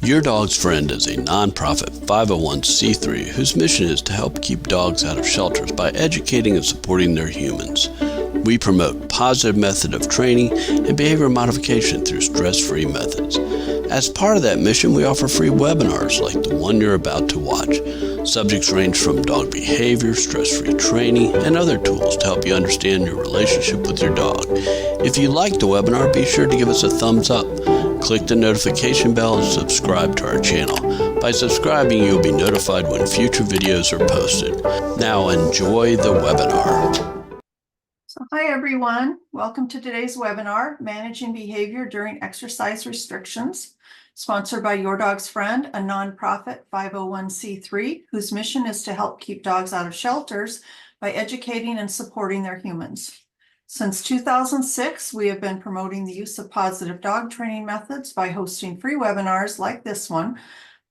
Your Dog's Friend is a nonprofit 501c3 whose mission is to help keep dogs out of shelters by educating and supporting their humans. We promote positive method of training and behavior modification through stress-free methods. As part of that mission, we offer free webinars like the one you're about to watch. Subjects range from dog behavior, stress-free training, and other tools to help you understand your relationship with your dog. If you liked the webinar, be sure to give us a thumbs up. Click the notification bell and subscribe to our channel. By subscribing, you'll be notified when future videos are posted. Now enjoy the webinar. So hi everyone, welcome to today's webinar, Managing Behavior During Exercise Restrictions, sponsored by Your Dog's Friend, a nonprofit 501c3 whose mission is to help keep dogs out of shelters by educating and supporting their humans. Since 2006, we have been promoting the use of positive dog training methods by hosting free webinars like this one,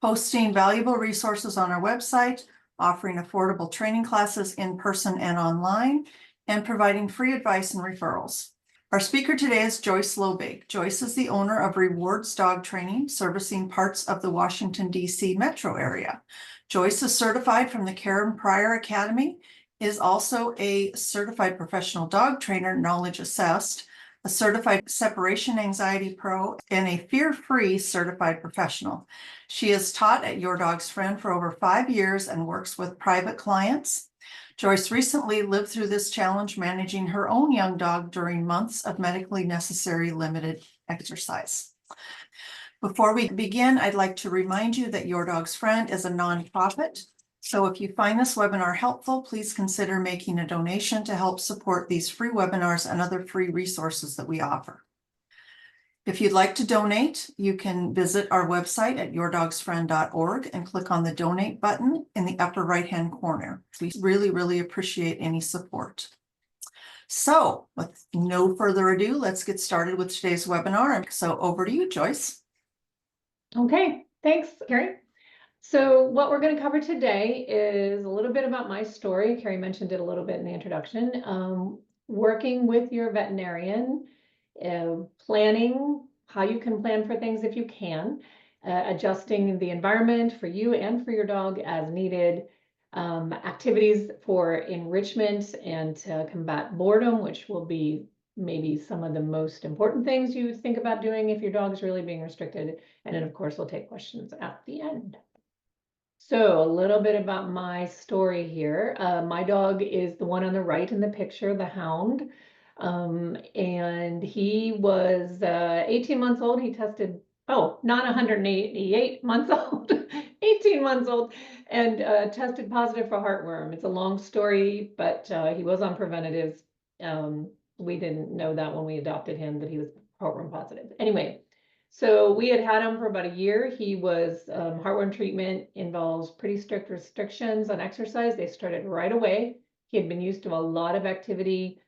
posting valuable resources on our website, offering affordable training classes in person and online, and providing free advice and referrals. Our speaker today is Joyce Loebig. Joyce is the owner of Rewards Dog Training, servicing parts of the Washington, D.C. metro area. Joyce is certified from the Karen Pryor Academy, is also a certified professional dog trainer, knowledge assessed, a certified separation anxiety pro, and a fear-free certified professional. She has taught at Your Dog's Friend for over 5 years and works with private clients. Joyce recently lived through this challenge managing her own young dog during months of medically necessary limited exercise. Before we begin, I'd like to remind you that Your Dog's Friend is a nonprofit. So if you find this webinar helpful, please consider making a donation to help support these free webinars and other free resources that we offer. If you'd like to donate, you can visit our website at yourdogsfriend.org and click on the donate button in the upper right-hand corner. We really appreciate any support. So with no further ado, let's get started with today's webinar. So over to you, Joyce. Okay, thanks, Carrie. So what we're going to cover today is a little bit about my story. Carrie mentioned it a little bit in the introduction. Working with your veterinarian, planning how you can plan for things if you can, adjusting the environment for you and for your dog as needed, activities for enrichment and to combat boredom, which will be maybe some of the most important things you think about doing if your dog is really being restricted. And then of course, we'll take questions at the end. So a little bit about my story here. My dog is the one on the right in the picture, the hound. And he was 18 months old. He tested, not 188 months old, 18 months old, and tested positive for heartworm. It's a long story, but he was on preventatives. We didn't know that when we adopted him, that he was heartworm positive. Anyway, so we had him for about a year. He was, heartworm treatment involves pretty strict restrictions on exercise. They started right away. He had been used to a lot of activity,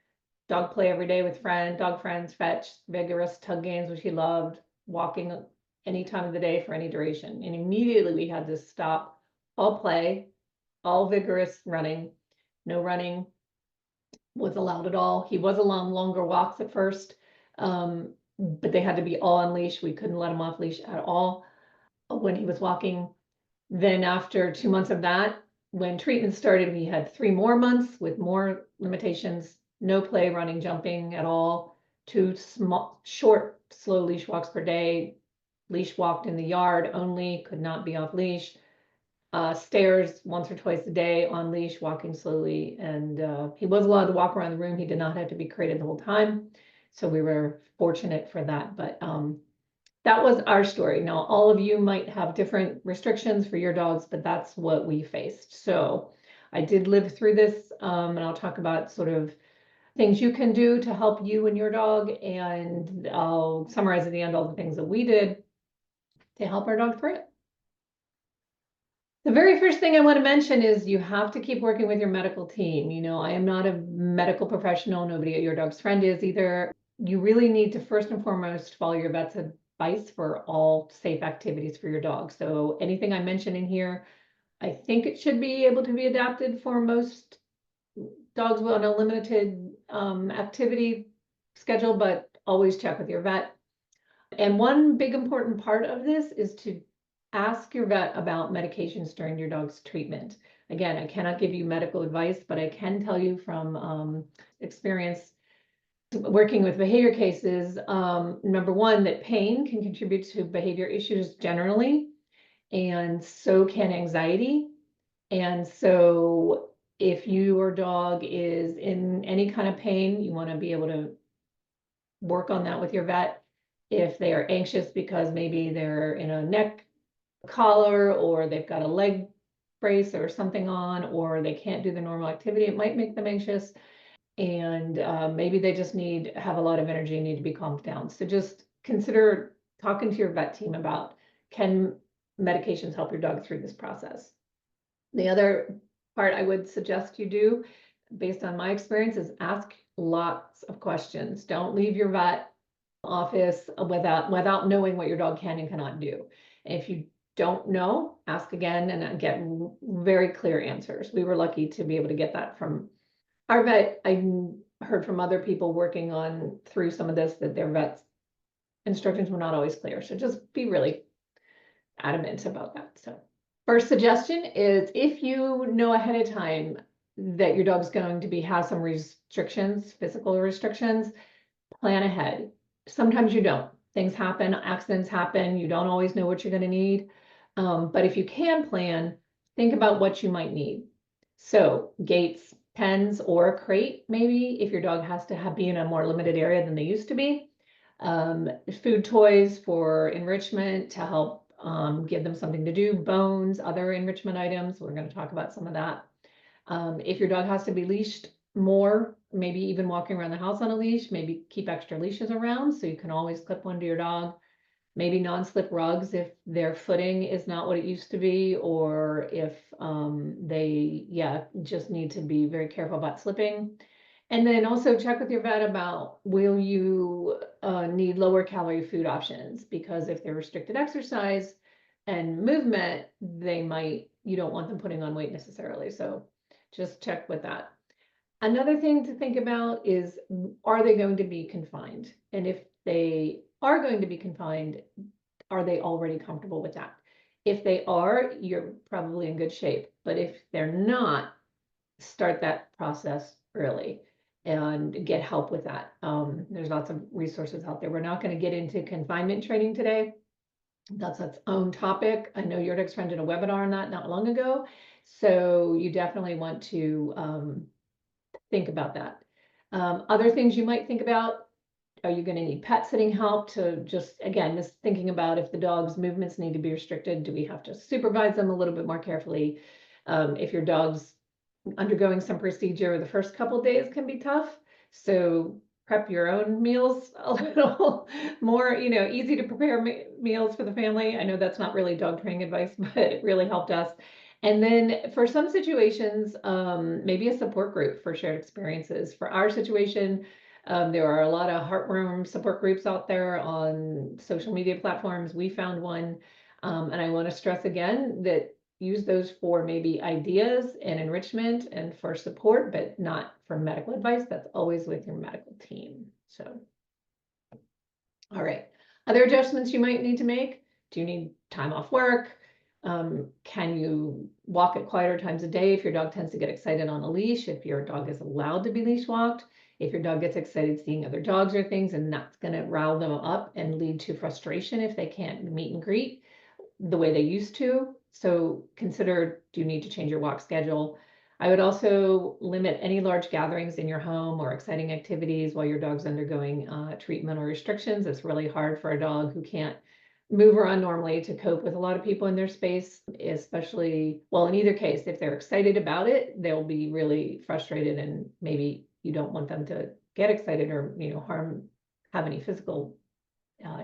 dog play every day with dog friends, fetch, vigorous tug games, which he loved, walking any time of the day for any duration. And immediately we had to stop all play, all vigorous running. No running was allowed at all. He was allowed longer walks at first. But they had to be all on leash. We couldn't let him off leash at all when he was walking. Then after 2 months of that, when treatment started, we had 3 more months with more limitations, no play, running, jumping at all, 2 small, short, slow leash walks per day, leash walked in the yard only, could not be off leash, stairs once or twice a day on leash, walking slowly. And he was allowed to walk around the room. He did not have to be crated the whole time. So we were fortunate for that, but that was our story. Now, all of you might have different restrictions for your dogs, but that's what we faced. So I did live through this, and I'll talk about sort of things you can do to help you and your dog, and I'll summarize at the end all the things that we did to help our dog through it. The very first thing I want to mention is you have to keep working with your medical team. You know, I am not a medical professional. Nobody at Your Dog's Friend is either. You really need to first and foremost follow your vet's advice for all safe activities for your dog. So anything I mention in here, I think it should be able to be adapted for most dogs on a limited activity schedule, but always check with your vet. And one big important part of this is to ask your vet about medications during your dog's treatment. Again, I cannot give you medical advice, but I can tell you from experience working with behavior cases, number one, that pain can contribute to behavior issues generally, and so can anxiety. And so if your dog is in any kind of pain, you want to be able to work on that with your vet. If they are anxious because maybe they're in a neck collar or they've got a leg brace or something on, or they can't do the normal activity, it might make them anxious. And maybe they just have a lot of energy and need to be calmed down. So just consider talking to your vet team about, can medications help your dog through this process? The other part I would suggest you do, based on my experience, is ask lots of questions. Don't leave your vet office without knowing what your dog can and cannot do. If you don't know, ask again and get very clear answers. We were lucky to be able to get that from our vet. I heard from other people working on through some of this that their vet's instructions were not always clear. So just be really adamant about that. So first suggestion is, if you know ahead of time that your dog's going to have some restrictions, physical restrictions, plan ahead. Sometimes you don't. Things happen, accidents happen. You don't always know what you're going to need. But if you can plan, think about what you might need. So gates, pens, or a crate, maybe, if your dog has to be in a more limited area than they used to be. Food toys for enrichment to help give them something to do, bones, other enrichment items. We're going to talk about some of that. If your dog has to be leashed more, maybe even walking around the house on a leash, maybe keep extra leashes around so you can always clip one to your dog. Maybe non-slip rugs if their footing is not what it used to be, or if they just need to be very careful about slipping. And then also check with your vet about, will you need lower calorie food options? Because if they're restricted exercise and movement, you don't want them putting on weight necessarily. So just check with that. Another thing to think about is, are they going to be confined? And if they are going to be confined, are they already comfortable with that? If they are, you're probably in good shape. But if they're not, start that process early and get help with that. There's lots of resources out there. We're not going to get into confinement training today. That's its own topic. I know your friend did a webinar on that not long ago. So you definitely want to think about that. Other things you might think about, are you going to need pet sitting help to just thinking about if the dog's movements need to be restricted, do we have to supervise them a little bit more carefully? If your dog's undergoing some procedure, the first couple of days can be tough. So prep your own meals a little more, easy to prepare meals for the family. I know that's not really dog training advice, but it really helped us. And then for some situations, maybe a support group for shared experiences. For our situation, there are a lot of heartworm support groups out there on social media platforms. We found one, and I want to stress again that use those for maybe ideas and enrichment and for support, but not for medical advice. That's always with your medical team. So, all right. Other adjustments you might need to make. Do you need time off work? Can you walk at quieter times of day if your dog tends to get excited on a leash, if your dog is allowed to be leash walked, if your dog gets excited seeing other dogs or things, and that's going to rile them up and lead to frustration if they can't meet and greet the way they used to. So consider, do you need to change your walk schedule? I would also limit any large gatherings in your home or exciting activities while your dog's undergoing treatment or restrictions. It's really hard for a dog who can't move around normally to cope with a lot of people in their space, especially, well, in either case, if they're excited about it, they'll be really frustrated, and maybe you don't want them to get excited or, have any physical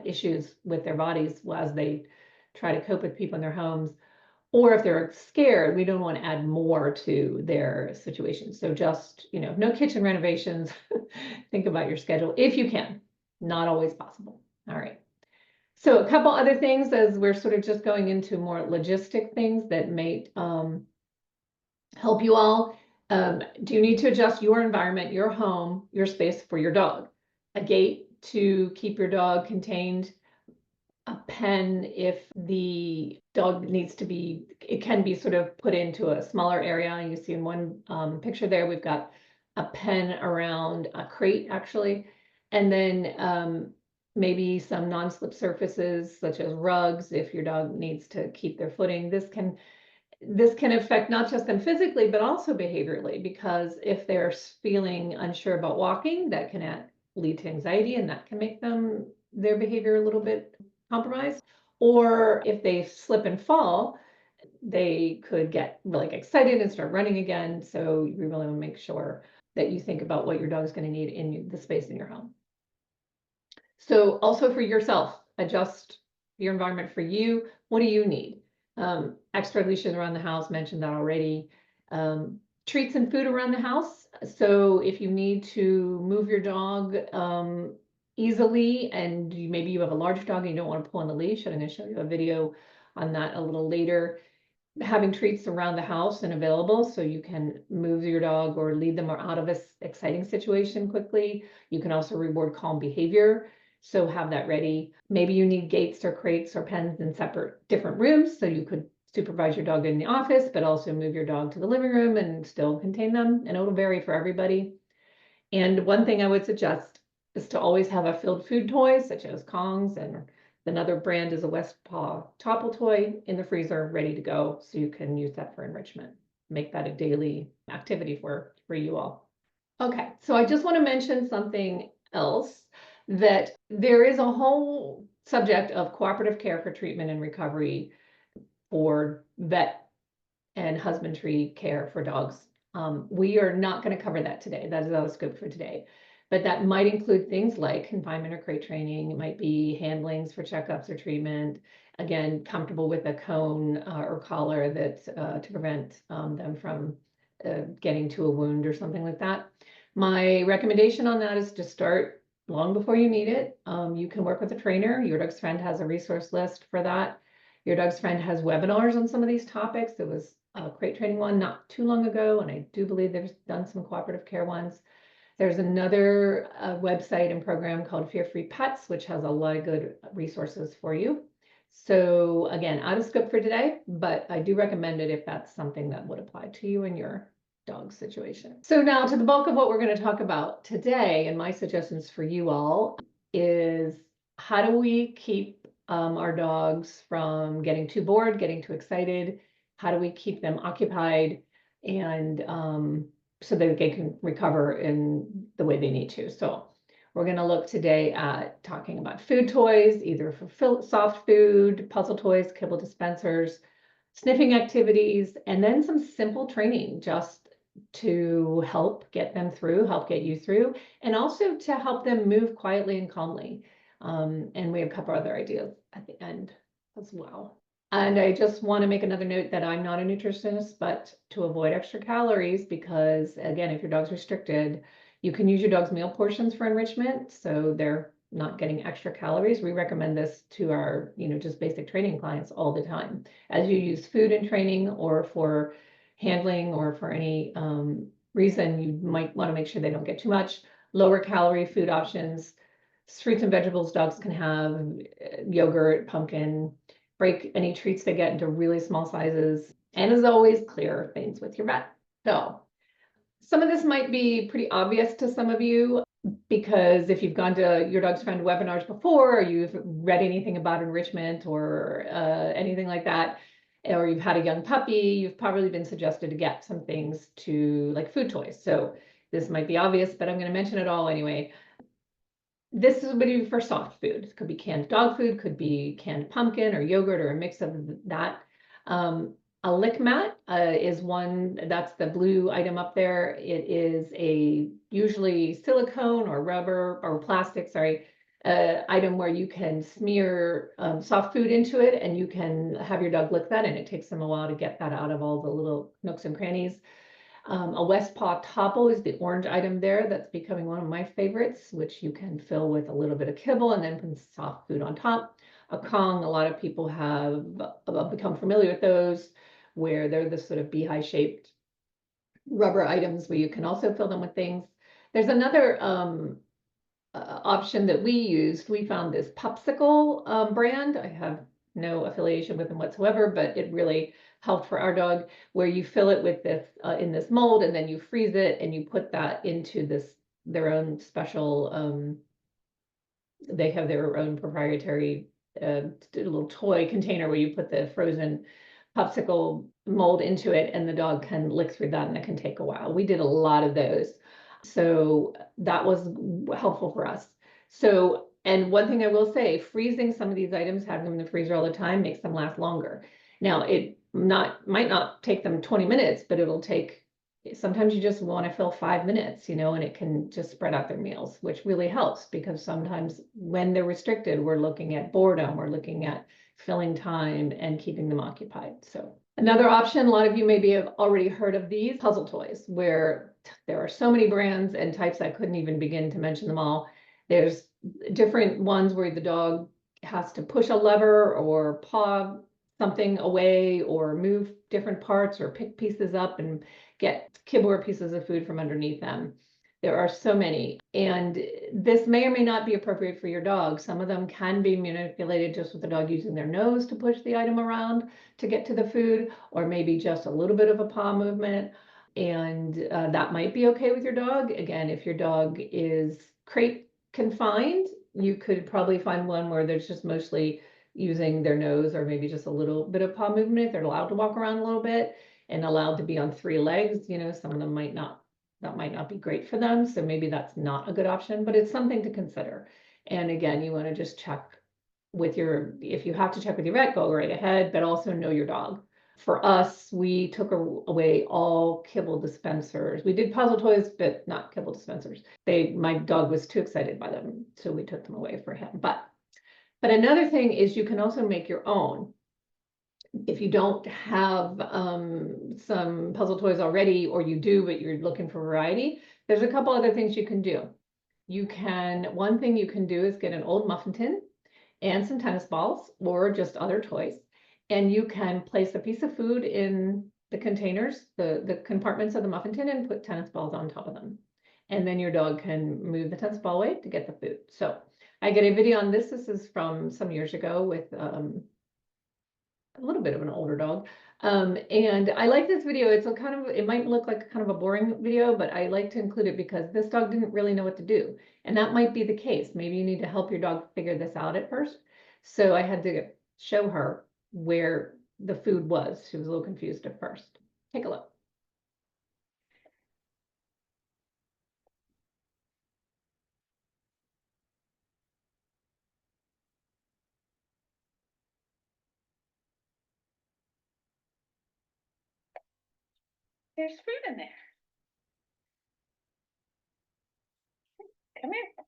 issues with their bodies as they try to cope with people in their homes. Or if they're scared, we don't want to add more to their situation. So just, no kitchen renovations. Think about your schedule if you can. Not always possible. All right. So a couple other things as we're sort of just going into more logistic things that may help you all. Do you need to adjust your environment, your home, your space for your dog? A gate to keep your dog contained. a pen if the dog needs to be, it can be sort of put into a smaller area. You see in one picture there, we've got a pen around a crate actually. And then maybe some non-slip surfaces such as rugs if your dog needs to keep their footing. This can affect not just them physically, but also behaviorally, because if they're feeling unsure about walking, that can lead to anxiety, and that can make their behavior a little bit compromised. Or if they slip and fall, they could get really excited and start running again. So you really want to make sure that you think about what your dog is going to need in the space in your home. So also for yourself, adjust your environment for you. What do you need? Extra leashes around the house, mentioned that already. Treats and food around the house. So if you need to move your dog easily, and maybe you have a large dog and you don't want to pull on the leash, I'm going to show you a video on that a little later. Having treats around the house and available so you can move your dog or lead them out of this exciting situation quickly. You can also reward calm behavior. So have that ready. Maybe you need gates or crates or pens in different rooms. So you could supervise your dog in the office, but also move your dog to the living room and still contain them. And it'll vary for everybody. And one thing I would suggest is to always have a filled food toy, such as Kongs, and another brand is a Westpaw Topple toy in the freezer, ready to go. So you can use that for enrichment. Make that a daily activity for you all. Okay, so I just want to mention something else, that there is a whole subject of cooperative care for treatment and recovery for vet and husbandry care for dogs. We are not going to cover that today. That is our scope for today. But that might include things like confinement or crate training. It might be handlings for checkups or treatment. Again, comfortable with a cone or collar that to prevent them from getting to a wound or something like that. My recommendation on that is to start long before you need it. You can work with a trainer. Your Dog's Friend has a resource list for that. Your Dog's Friend has webinars on some of these topics. There was a crate training one not too long ago, and I do believe there's done some cooperative care ones. There's another website and program called Fear Free Pets, which has a lot of good resources for you. So again, out of scope for today, but I do recommend it if that's something that would apply to you in your dog situation. So now to the bulk of what we're going to talk about today, and my suggestions for you all is how do we keep our dogs from getting too bored, getting too excited? How do we keep them occupied and so that they can recover in the way they need to? So we're going to look today at talking about food toys, either for soft food, puzzle toys, kibble dispensers, sniffing activities, and then some simple training just to help get them through, help get you through, and also to help them move quietly and calmly. And we have a couple other ideas at the end as well. And I just want to make another note that I'm not a nutritionist, but to avoid extra calories, because again, if your dog's restricted, you can use your dog's meal portions for enrichment, so they're not getting extra calories. We recommend this to our, just basic training clients all the time. As you use food in training or for handling or for any reason, you might want to make sure they don't get too much. Lower calorie food options, fruits and vegetables dogs can have, yogurt, pumpkin. Break any treats they get into really small sizes. And as always, clear things with your vet. So some of this might be pretty obvious to some of you, because if you've gone to Your Dog's Friend webinars before, or you've read anything about enrichment or anything like that, or you've had a young puppy, you've probably been suggested to get some things to like food toys. So this might be obvious, but I'm going to mention it all anyway. This would be for soft food. It could be canned dog food, could be canned pumpkin or yogurt or a mix of that. A lick mat is one, that's the blue item up there. It is a usually silicone or rubber or plastic, item where you can smear soft food into it and you can have your dog lick that, and it takes them a while to get that out of all the little nooks and crannies. A Westpaw Topple is the orange item there. That's becoming one of my favorites, which you can fill with a little bit of kibble and then put soft food on top. A Kong, a lot of people have become familiar with those, where they're the sort of beehive shaped rubber items where you can also fill them with things. There's another option that we used, we found this Popsicle brand. I have no affiliation with them whatsoever, but it really helped for our dog, where you fill it with this in this mold, and then you freeze it and you put that into their own special, they have their own proprietary little toy container where you put the frozen popsicle mold into it, and the dog can lick through that, and it can take a while. We did a lot of those. So that was helpful for us. So, and one thing I will say, freezing some of these items, having them in the freezer all the time makes them last longer. Now, it might not take them 20 minutes, but it'll take, sometimes you just want to fill 5 minutes, and it can just spread out their meals, which really helps, because sometimes when they're restricted, we're looking at boredom, we're looking at filling time and keeping them occupied. So another option, a lot of you maybe have already heard of these puzzle toys, where there are so many brands and types I couldn't even begin to mention them all. There's different ones where the dog has to push a lever or paw something away or move different parts or pick pieces up and get kibble or pieces of food from underneath them. There are so many, and this may or may not be appropriate for your dog. Some of them can be manipulated just with the dog using their nose to push the item around to get to the food, or maybe just a little bit of a paw movement. And that might be okay with your dog. Again, if your dog is crate confined, you could probably find one where there's just mostly using their nose, or maybe just a little bit of paw movement. They're allowed to walk around a little bit and allowed to be on 3 legs. Some of them that might not be great for them. So maybe that's not a good option, but it's something to consider. And again, you want to just check with if you have to check with your vet, go right ahead, but also know your dog. For us, we took away all kibble dispensers. We did puzzle toys, but not kibble dispensers. My dog was too excited by them, so we took them away for him. But another thing is, you can also make your own. If you don't have some puzzle toys already, or you do, but you're looking for variety, there's a couple other things you can do. One thing you can do is get an old muffin tin and some tennis balls, or just other toys. And you can place a piece of food in the containers, the compartments of the muffin tin, and put tennis balls on top of them. And then your dog can move the tennis ball away to get the food. So I get a video on this. This is from some years ago with a little bit of an older dog. And I like this video. It might look like kind of a boring video, but I like to include it because this dog didn't really know what to do. And that might be the case. Maybe you need to help your dog figure this out at first. So I had to show her where the food was. She was a little confused at first. Take a look. There's food in there. Come here.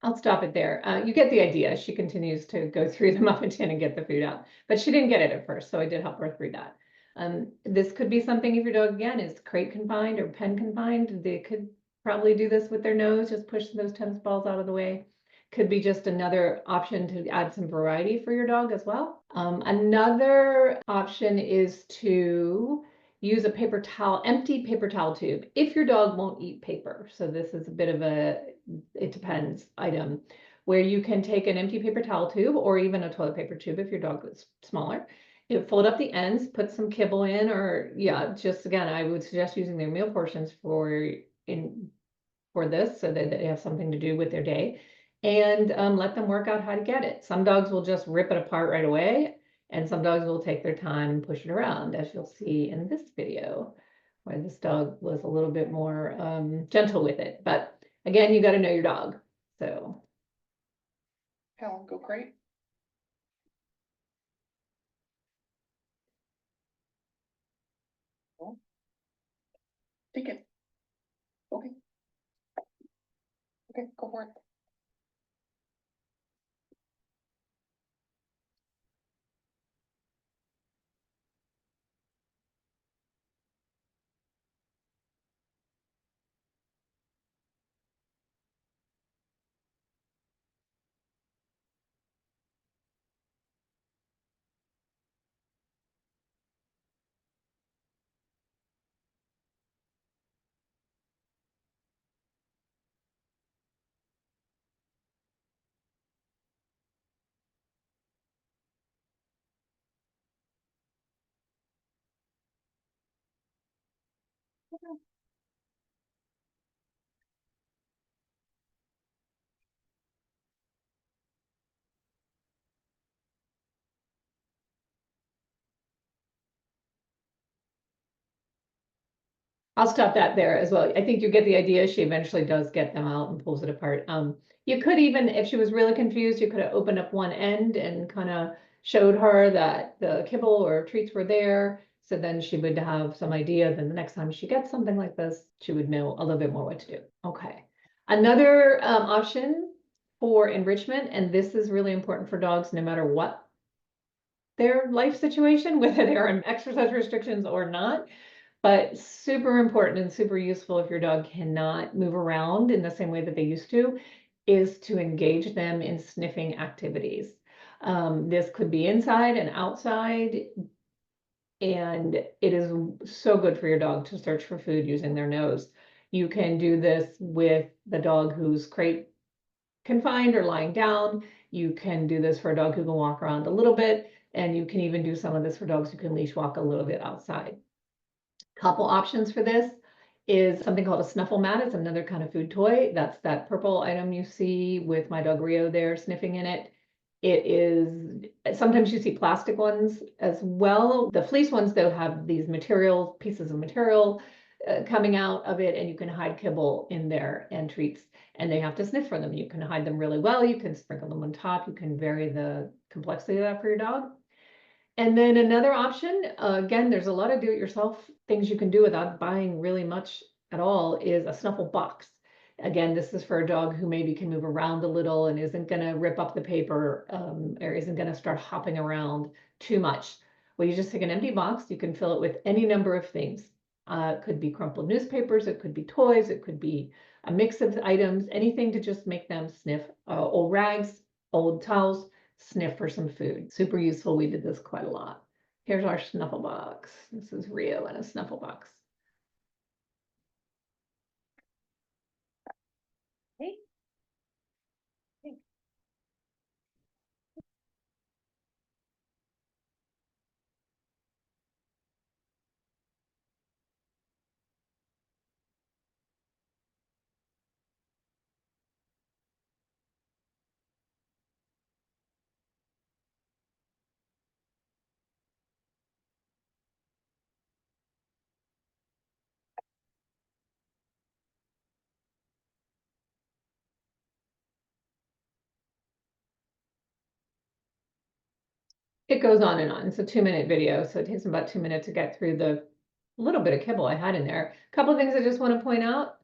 I'll stop it there. You get the idea. She continues to go through the muffin tin and get the food out, but she didn't get it at first, so I did help her through that. This could be something if your dog, again, is crate confined or pen confined. They could probably do this with their nose, just push those tennis balls out of the way. Could be just another option to add some variety for your dog as well. Another option is to use a paper towel, empty paper towel tube, if your dog won't eat paper. So this is a bit of it depends item, where you can take an empty paper towel tube, or even a toilet paper tube if your dog is smaller. You fold up the ends, put some kibble in, or just again, I would suggest using their meal portions for this, so that they have something to do with their day, and let them work out how to get it. Some dogs will just rip it apart right away, and some dogs will take their time and push it around, as you'll see in this video, where this dog was a little bit more gentle with it. But again, you got to know your dog. So Helen, go crate. Take it. Okay. Okay, go for it. I'll stop that there as well. I think you get the idea. She eventually does get them out and pulls it apart. You could even, if she was really confused, you could have opened up one end and kind of showed her that the kibble or treats were there. So then she would have some idea. Then the next time she gets something like this, she would know a little bit more what to do. Okay. Another option for enrichment, and this is really important for dogs no matter what their life situation, whether they're on exercise restrictions or not. But super important and super useful if your dog cannot move around in the same way that they used to, is to engage them in sniffing activities. This could be inside and outside, and it is so good for your dog to search for food using their nose. You can do this with the dog who's crate confined or lying down. You can do this for a dog who can walk around a little bit, and you can even do some of this for dogs who can leash walk a little bit outside. Couple options for this is something called a snuffle mat. It's another kind of food toy. That's that purple item you see with my dog Rio there sniffing in it. It is, sometimes you see plastic ones as well. The fleece ones though have these pieces of material coming out of it, and you can hide kibble in there and treats, and they have to sniff for them. You can hide them really well. You can sprinkle them on top. You can vary the complexity of that for your dog. And then another option, again, there's a lot of do-it-yourself things you can do without buying really much at all, is a snuffle box. Again, this is for a dog who maybe can move around a little and isn't going to rip up the paper or isn't going to start hopping around too much. Well, you just take an empty box. You can fill it with any number of things. It could be crumpled newspapers. It could be toys. It could be a mix of items, anything to just make them sniff. Old rags, old towels, sniff for some food. Super useful. We did this quite a lot. Here's our snuffle box. This is Rio in a snuffle box. Hey. It goes on and on. It's a 2-minute video, so it takes about 2 minutes to get through the little bit of kibble I had in there. A couple of things I just want to point out.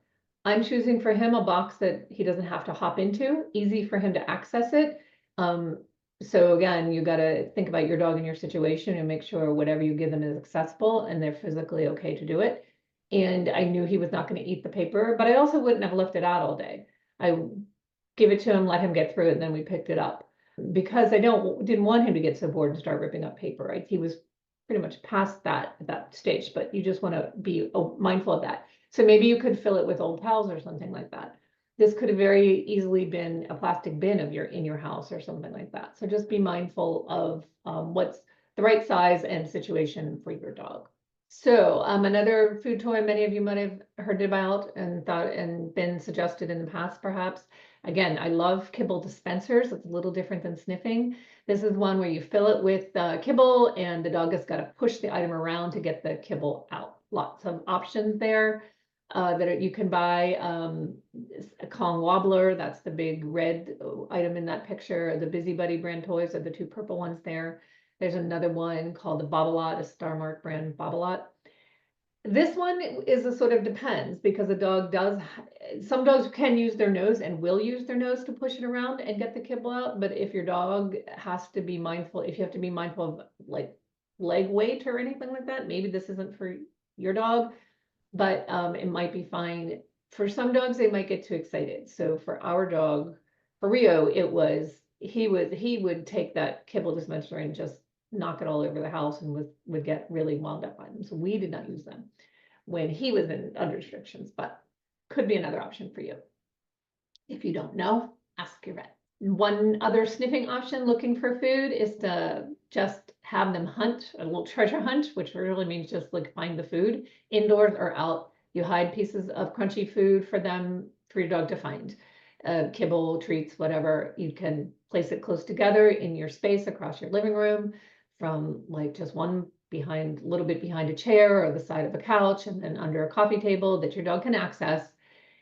I'm choosing for him a box that he doesn't have to hop into, easy for him to access it. So again, you got to think about your dog and your situation and make sure whatever you give them is accessible and they're physically okay to do it. And I knew he was not going to eat the paper, but I also wouldn't have left it out all day. I give it to him, let him get through it, and then we picked it up. Because I didn't want him to get so bored and start ripping up paper, right? He was pretty much past that at that stage, but you just want to be mindful of that. So maybe you could fill it with old towels or something like that. This could have very easily been a plastic bin in your house or something like that. So just be mindful of what's the right size and situation for your dog. So another food toy many of you might have heard about and thought and been suggested in the past, perhaps. Again, I love Kibble dispensers. It's a little different than sniffing. This is one where you fill it with kibble and the dog has got to push the item around to get the kibble out. Lots of options there that you can buy. A Kong Wobbler, that's the big red item in that picture. The Busy Buddy brand toys are the two purple ones there. There's another one called the Bobble-Lot, a Star Mark brand Bobble-Lot. This one is a sort of depends, because a dog does, some dogs can use their nose and will use their nose to push it around and get the kibble out. But if your dog has to be mindful, if you have to be mindful of like leg weight or anything like that, maybe this isn't for your dog, but it might be fine. For some dogs, they might get too excited. So for our dog, for Rio, he would take that kibble dispenser and just knock it all over the house and would get really wound up by them. So we did not use them when he was under restrictions, but could be another option for you. If you don't know, ask your vet. One other sniffing option looking for food is to just have them hunt, a little treasure hunt, which really means just like find the food indoors or out. You hide pieces of crunchy food for them, for your dog to find. Kibble, treats, whatever. You can place it close together in your space across your living room, from like just one behind, a little bit behind a chair or the side of a couch, and then under a coffee table that your dog can access.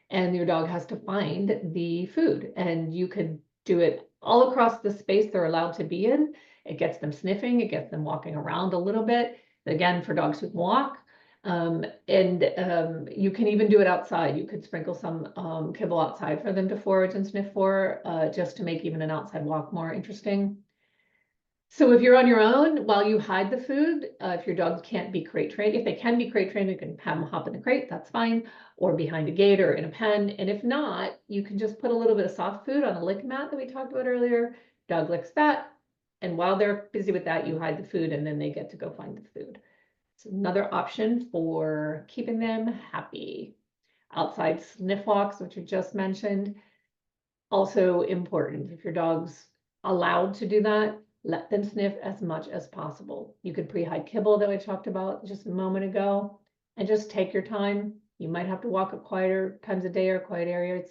And your dog has to find the food, and you could do it all across the space they're allowed to be in. It gets them sniffing, it gets them walking around a little bit. Again, for dogs who can walk. You can even do it outside. You could sprinkle some kibble outside for them to forage and sniff for, just to make even an outside walk more interesting. So if you're on your own while you hide the food, if your dog can't be crate trained, if they can be crate trained, you can have them hop in the crate, that's fine, or behind a gate or in a pen. And if not, you can just put a little bit of soft food on a lick mat that we talked about earlier. Dog licks that. And while they're busy with that, you hide the food and then they get to go find the food. It's another option for keeping them happy. Outside sniff walks, which I just mentioned, also important. If your dog's allowed to do that, let them sniff as much as possible. You could pre-hide kibble that I talked about just a moment ago, and just take your time. You might have to walk at quieter times of day or quiet areas,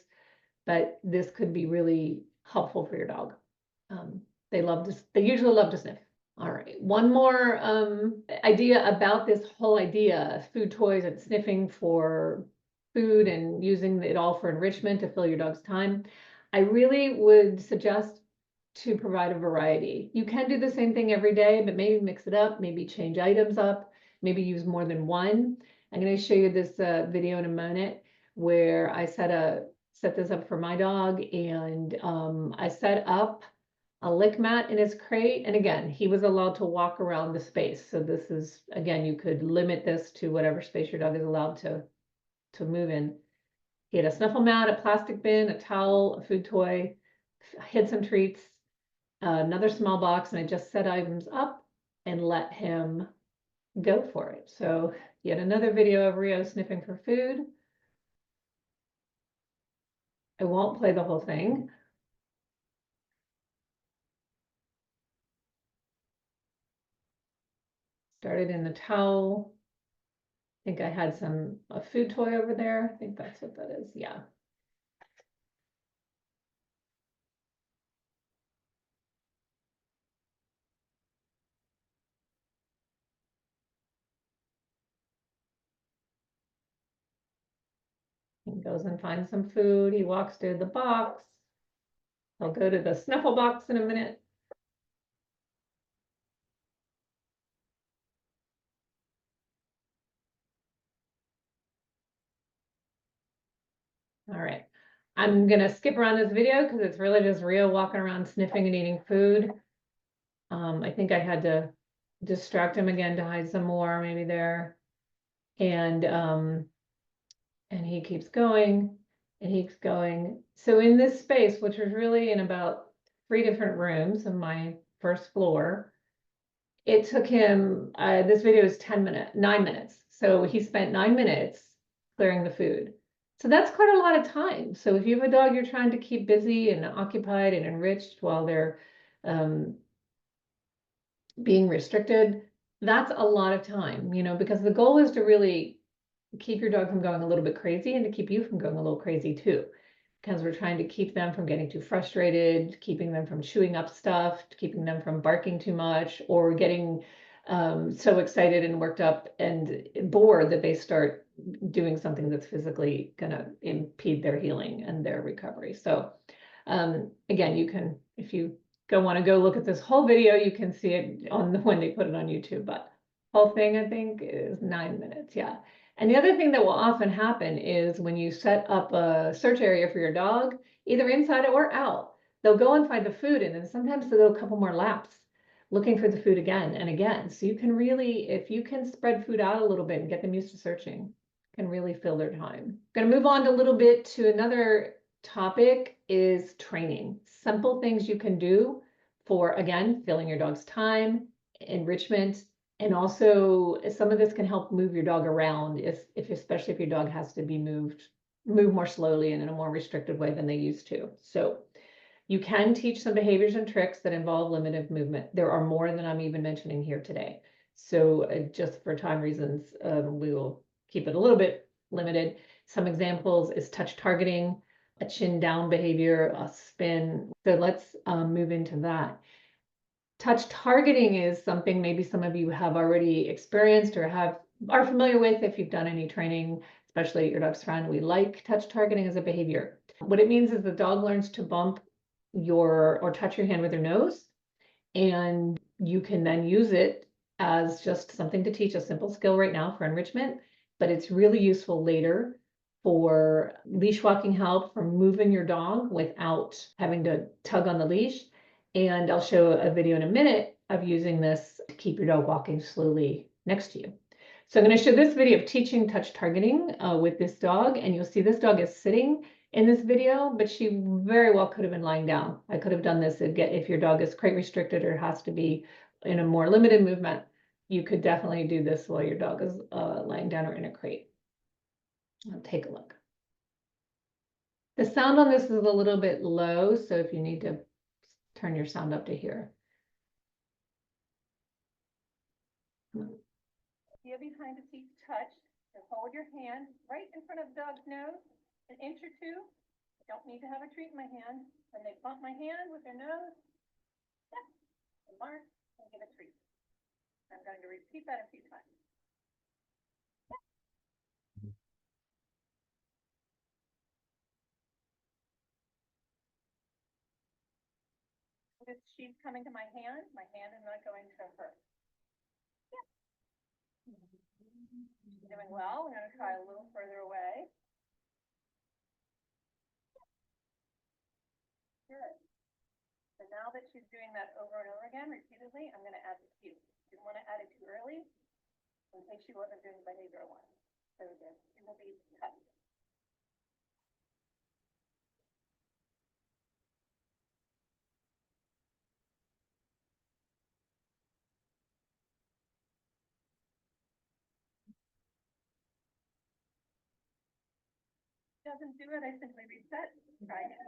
but this could be really helpful for your dog. They usually love to sniff. All right, one more idea about this whole idea, food toys and sniffing for food and using it all for enrichment to fill your dog's time. I really would suggest to provide a variety. You can do the same thing every day, but maybe mix it up, maybe change items up, maybe use more than one. I'm going to show you this video in a minute where I set this up for my dog, and I set up a lick mat in his crate. And again, he was allowed to walk around the space. So this is, again, you could limit this to whatever space your dog is allowed to move in. He had a snuffle mat, a plastic bin, a towel, a food toy, hid some treats, another small box, and I just set items up and let him go for it. So yet another video of Rio sniffing for food. I won't play the whole thing. Started in the towel. I think I had a food toy over there. I think that's what that is. Yeah. He goes and finds some food. He walks to the box. I'll go to the snuffle box in a minute. All right. I'm going to skip around this video because it's really just Rio walking around sniffing and eating food. I think I had to distract him again to hide some more, maybe there. And he keeps going and he keeps going. So in this space, which was really in about 3 different rooms on my first floor, it took him, this video is 9 minutes. So he spent 9 minutes clearing the food. So that's quite a lot of time. So if you have a dog you're trying to keep busy and occupied and enriched while they're being restricted, that's a lot of time, because the goal is to really keep your dog from going a little bit crazy and to keep you from going a little crazy too, because we're trying to keep them from getting too frustrated, keeping them from chewing up stuff, keeping them from barking too much, or getting so excited and worked up and bored that they start doing something that's physically going to impede their healing and their recovery. So again, you can, if you want to go look at this whole video, you can see it on when they put it on YouTube, but Whole thing, I think, is 9 minutes, yeah. And the other thing that will often happen is when you set up a search area for your dog, either inside or out, they'll go and find the food, and then sometimes they'll go a couple more laps looking for the food again and again. So you can really, if you can spread food out a little bit and get them used to searching, can really fill their time. Going to move on a little bit to another topic is training. Simple things you can do for, again, filling your dog's time, enrichment, and also some of this can help move your dog around if especially if your dog has to be move more slowly and in a more restricted way than they used to. So you can teach some behaviors and tricks that involve limited movement. There are more than I'm even mentioning here today. So just for time reasons, we will keep it a little bit limited. Some examples is touch targeting, a chin down behavior, a spin. So let's move into that. Touch targeting is something maybe some of you have already experienced or are familiar with if you've done any training, especially at your dog's friend. We like touch targeting as a behavior. What it means is the dog learns to bump or touch your hand with their nose, and you can then use it as just something to teach a simple skill right now for enrichment, but it's really useful later for leash walking help, for moving your dog without having to tug on the leash. And I'll show a video in a minute of using this to keep your dog walking slowly next to you. So I'm going to show this video of teaching touch targeting with this dog, and you'll see this dog is sitting in this video, but she very well could have been lying down. I could have done this if your dog is crate restricted or has to be in a more limited movement. You could definitely do this while your dog is lying down or in a crate. I'll take a look. The sound on this is a little bit low, so if you need to turn your sound up to here. Feel behind the seat touch, so hold your hand right in front of the dog's nose, an inch or two. I don't need to have a treat in my hand. When they bump my hand with their nose, step, and mark, and give a treat. I'm going to repeat that a few times. If she's coming to my hand is not going to her. She's doing well. We're going to try a little further away. Good. So now that she's doing that over and over again, repeatedly, I'm going to add the cue. Didn't want to add it too early in case she wasn't doing the behavioral one. So it will be cut. Doesn't do it, I simply reset. Try again.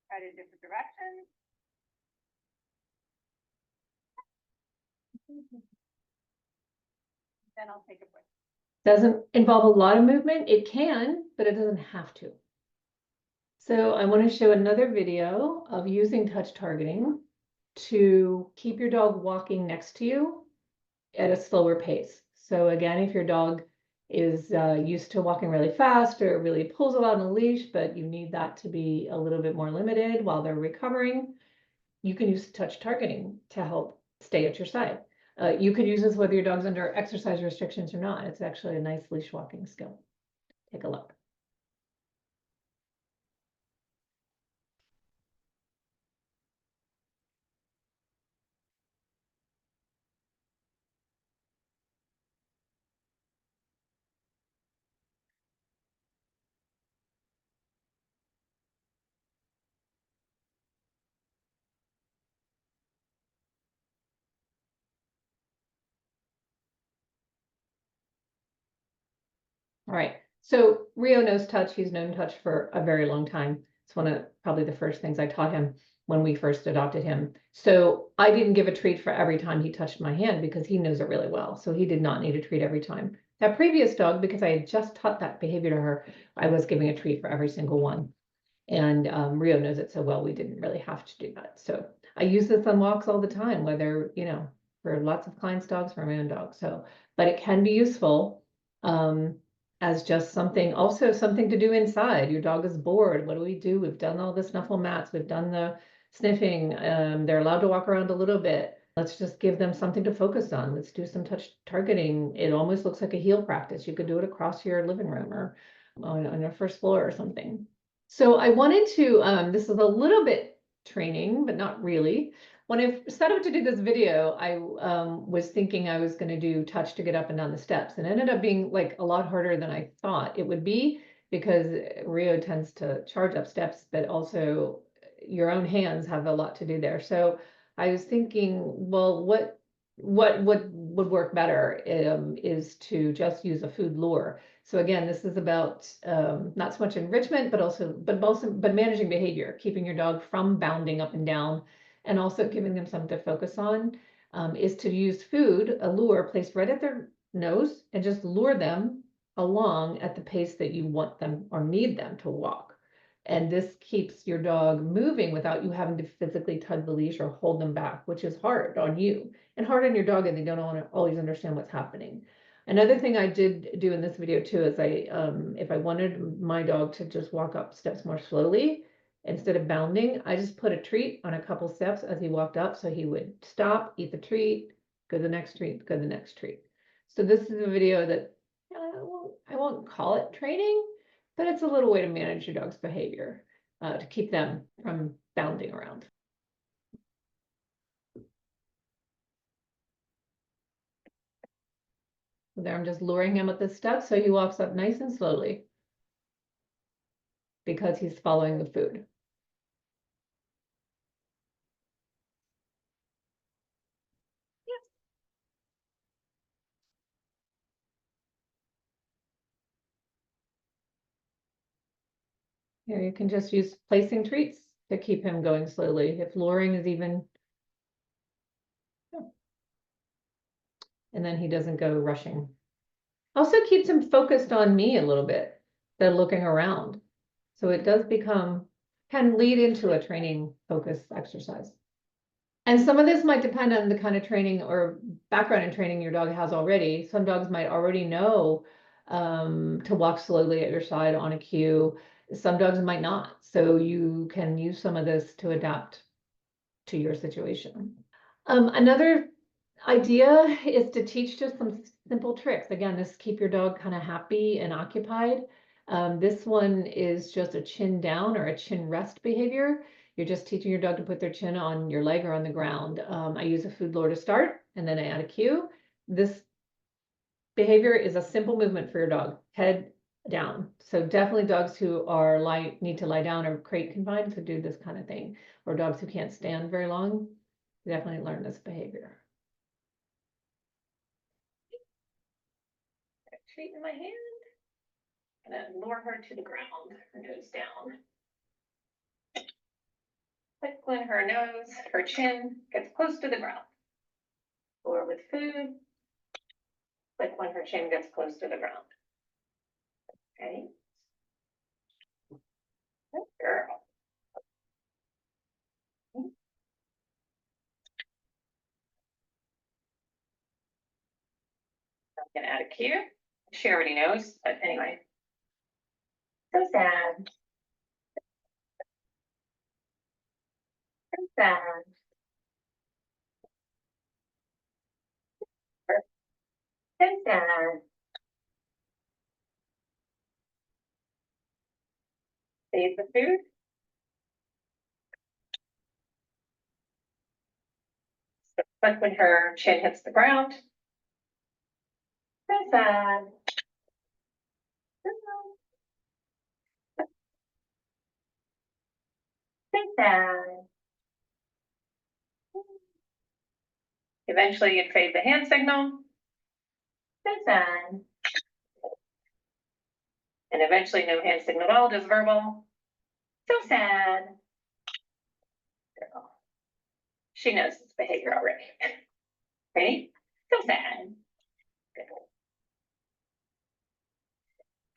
Try it in different directions. Then I'll take a break. Doesn't involve a lot of movement. It can, but it doesn't have to. So I want to show another video of using touch targeting to keep your dog walking next to you at a slower pace. So again, if your dog is used to walking really fast or really pulls a lot on a leash, but you need that to be a little bit more limited while they're recovering, you can use touch targeting to help stay at your side. You could use this whether your dog's under exercise restrictions or not. It's actually a nice leash walking skill. Take a look. All right, so Rio knows touch. He's known touch for a very long time. It's one of probably the first things I taught him when we first adopted him. So I didn't give a treat for every time he touched my hand because he knows it really well. So he did not need a treat every time. That previous dog, because I had just taught that behavior to her, I was giving a treat for every single one. And Rio knows it so well, we didn't really have to do that. So I use this on walks all the time, whether, you know, for lots of clients' dogs, for my own dog. So, but it can be useful. as just something, also something to do inside. Your dog is bored. What do we do? We've done all the snuffle mats. We've done the sniffing. They're allowed to walk around a little bit. Let's just give them something to focus on. Let's do some touch targeting. It almost looks like a heel practice. You could do it across your living room or on your first floor or something. So I wanted to, this is a little bit training, but not really. When I set out to do this video, I was thinking I was going to do touch to get up and down the steps, and it ended up being like a lot harder than I thought it would be, because Rio tends to charge up steps, but also your own hands have a lot to do there. So I was thinking, well, what would work better is to just use a food lure. So again, this is about not so much enrichment, but managing behavior, keeping your dog from bounding up and down, and also giving them something to focus on, is to use food, a lure placed right at their nose, and just lure them along at the pace that you want them or need them to walk. And this keeps your dog moving without you having to physically tug the leash or hold them back, which is hard on you and hard on your dog, and they don't always understand what's happening. Another thing I did do in this video too is if I wanted my dog to just walk up steps more slowly, instead of bounding, I just put a treat on a couple steps as he walked up, so he would stop, eat the treat, go to the next treat, go to the next treat. So this is a video that I won't call it training, but it's a little way to manage your dog's behavior, to keep them from bounding around. There, I'm just luring him at the steps so he walks up nice and slowly, because he's following the food. Here you can just use placing treats to keep him going slowly. If luring is even, and then he doesn't go rushing. Also keeps him focused on me a little bit. They're looking around. So it does can lead into a training focus exercise. And some of this might depend on the kind of training or background in training your dog has already. Some dogs might already know to walk slowly at your side on a cue. Some dogs might not. So you can use some of this to adapt to your situation. Another idea is to teach just some simple tricks. Again, this keep your dog kind of happy and occupied. This one is just a chin down or a chin rest behavior. You're just teaching your dog to put their chin on your leg or on the ground. I use a food lure to start, and then I add a cue. This behavior is a simple movement for your dog, head down. So definitely dogs who are need to lie down or crate confined could do this kind of thing, or dogs who can't stand very long definitely learn this behavior. Treat in my hand, and then lure her to the ground, her nose down. Click when her nose, her chin gets close to the ground. Lure with food. Click when her chin gets close to the ground. Okay. Good girl. I'm gonna add a cue. She already knows, but anyway. So sad. So sad. So sad. Save the food. So click when her chin hits the ground. So sad. So sad. Eventually you'd fade the hand signal. So sad. And eventually no hand signal at all, just verbal. So sad. Girl. She knows this behavior already. Ready? So sad. Good.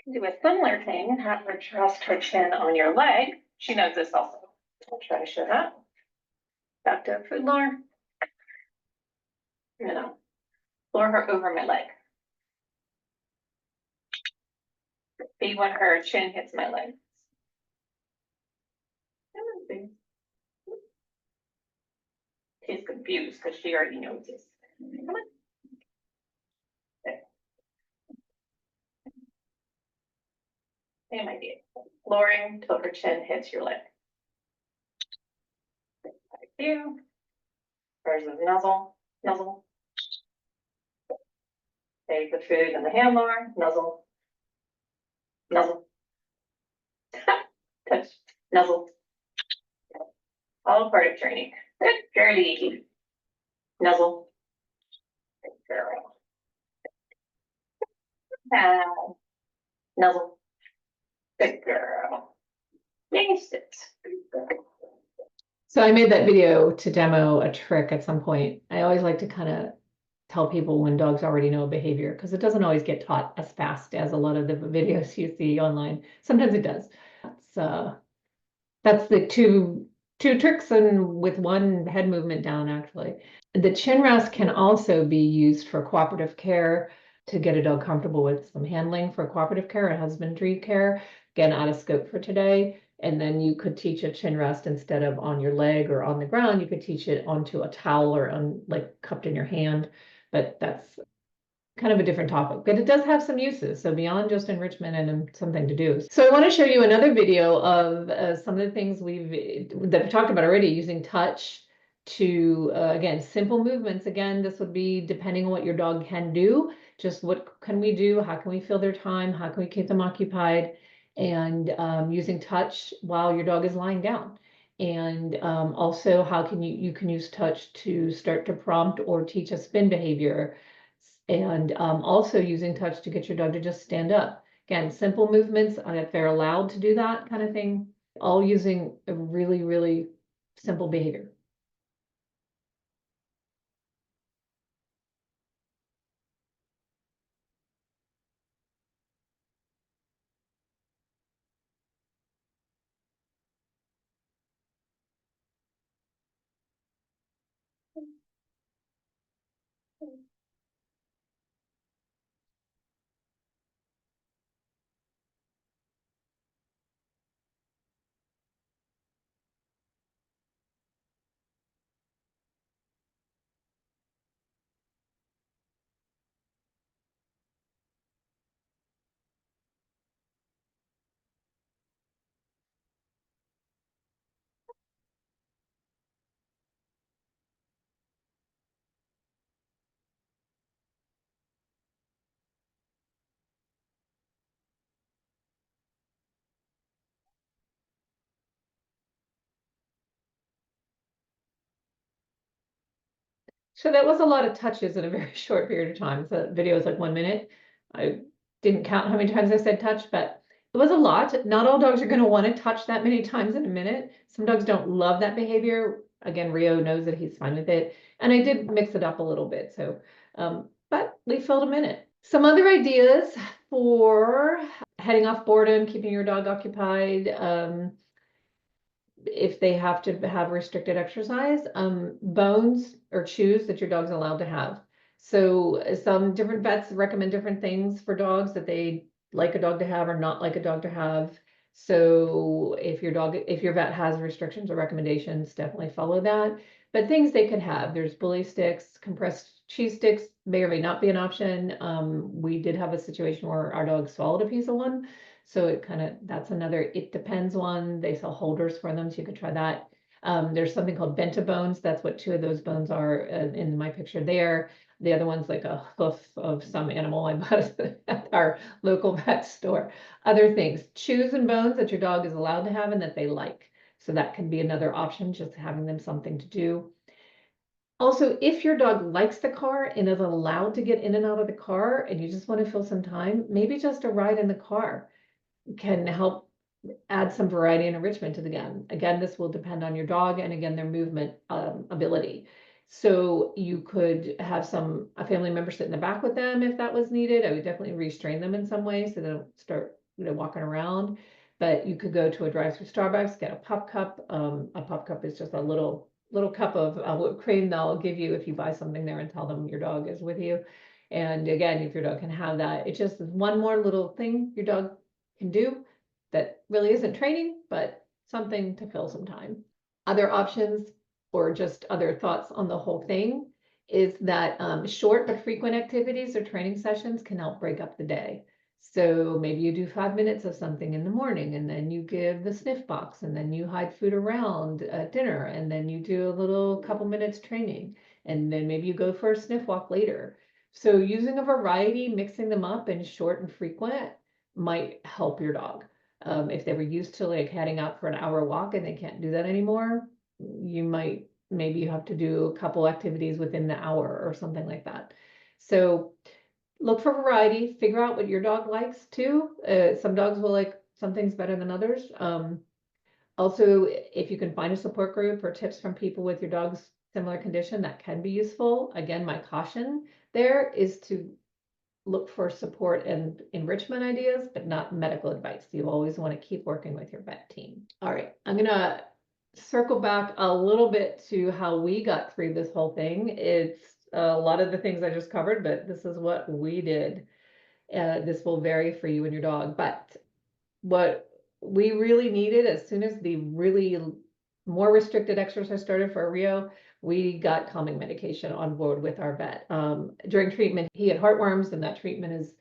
You can do a similar thing and have her trust her chin on your leg. She knows this also. I'll try to show that. Back to a food lure. Lure her over my leg. be when her chin hits my leg. She's confused because she already knows this. Come on. There. Same idea. Lowering till her chin hits your leg. Like you. Versus nuzzle, nuzzle. Take the food and the handler, nuzzle. Nuzzle. Touch, nuzzle. All part of training. Good, very easy. Nuzzle. Good girl. Nuzzle. Good girl. Yes, it's good girl. So I made that video to demo a trick at some point. I always like to kind of tell people when dogs already know a behavior, because it doesn't always get taught as fast as a lot of the videos you see online. Sometimes it does. That's the two tricks and with one head movement down, actually. The chin rest can also be used for cooperative care to get a dog comfortable with some handling for cooperative care and husbandry care. Again, out of scope for today. And then you could teach a chin rest instead of on your leg or on the ground. You could teach it onto a towel or on like cupped in your hand. But that's kind of a different topic, but it does have some uses. So beyond just enrichment and something to do. So I want to show you another video of some of the things that we talked about already, using touch to, again, simple movements. Again, this would be depending on what your dog can do. Just what can we do? How can we fill their time? How can we keep them occupied? And using touch while your dog is lying down. And also how can you can use touch to start to prompt or teach a spin behavior. And also using touch to get your dog to just stand up. Again, simple movements, if they're allowed to do that kind of thing, all using a really, really simple behavior. So that was a lot of touches in a very short period of time. So the video is like 1 minute. I didn't count how many times I said touch, but it was a lot. Not all dogs are going to want to touch that many times in a minute. Some dogs don't love that behavior. Again, Rio knows that he's fine with it. And I did mix it up a little bit. So, but we filled a minute. Some other ideas for heading off boredom, keeping your dog occupied. If they have to have restricted exercise, bones or chews that your dog's allowed to have. So some different vets recommend different things for dogs that they like a dog to have or not like a dog to have. So if your vet has restrictions or recommendations, definitely follow that. But things they could have, there's bully sticks, compressed cheese sticks may or may not be an option. We did have a situation where our dog swallowed a piece of one. So that's another, it depends one. They sell holders for them, so you could try that. There's something called bento bones. That's what two of those bones are in my picture there. The other one's like a hoof of some animal I bought at our local vet store. Other things, chews and bones that your dog is allowed to have and that they like. So that can be another option, just having them something to do. Also, if your dog likes the car and is allowed to get in and out of the car and you just want to fill some time, maybe just a ride in the car can help add some variety and enrichment to the game. Again, this will depend on your dog and again, their movement ability. So you could have a family member sit in the back with them if that was needed. I would definitely restrain them in some way so they don't start walking around. But you could go to a drive-through Starbucks, get a pup cup. A pup cup is just a little cup of whipped cream they'll give you if you buy something there and tell them your dog is with you. And again, if your dog can have that, it's just one more little thing your dog can do that really isn't training, but something to fill some time. Other options or just other thoughts on the whole thing is that short but frequent activities or training sessions can help break up the day. So maybe you do 5 minutes of something in the morning, and then you give the sniff box, and then you hide food around at dinner, and then you do a little couple minutes training, and then maybe you go for a sniff walk later. So using a variety, mixing them up in short and frequent might help your dog. If they were used to like heading out for an hour walk and they can't do that anymore, maybe you have to do a couple activities within the hour or something like that. So look for variety, figure out what your dog likes too. Some dogs will like some things better than others. Also, if you can find a support group or tips from people with your dog's similar condition, that can be useful. Again, my caution there is to look for support and enrichment ideas, but not medical advice. You always want to keep working with your vet team. All right, I'm gonna circle back a little bit to how we got through this whole thing. It's a lot of the things I just covered, but this is what we did. This will vary for you and your dog, but what we really needed as soon as the really more restricted exercise started for Rio, we got calming medication on board with our vet. During treatment, he had heartworms, and that treatment is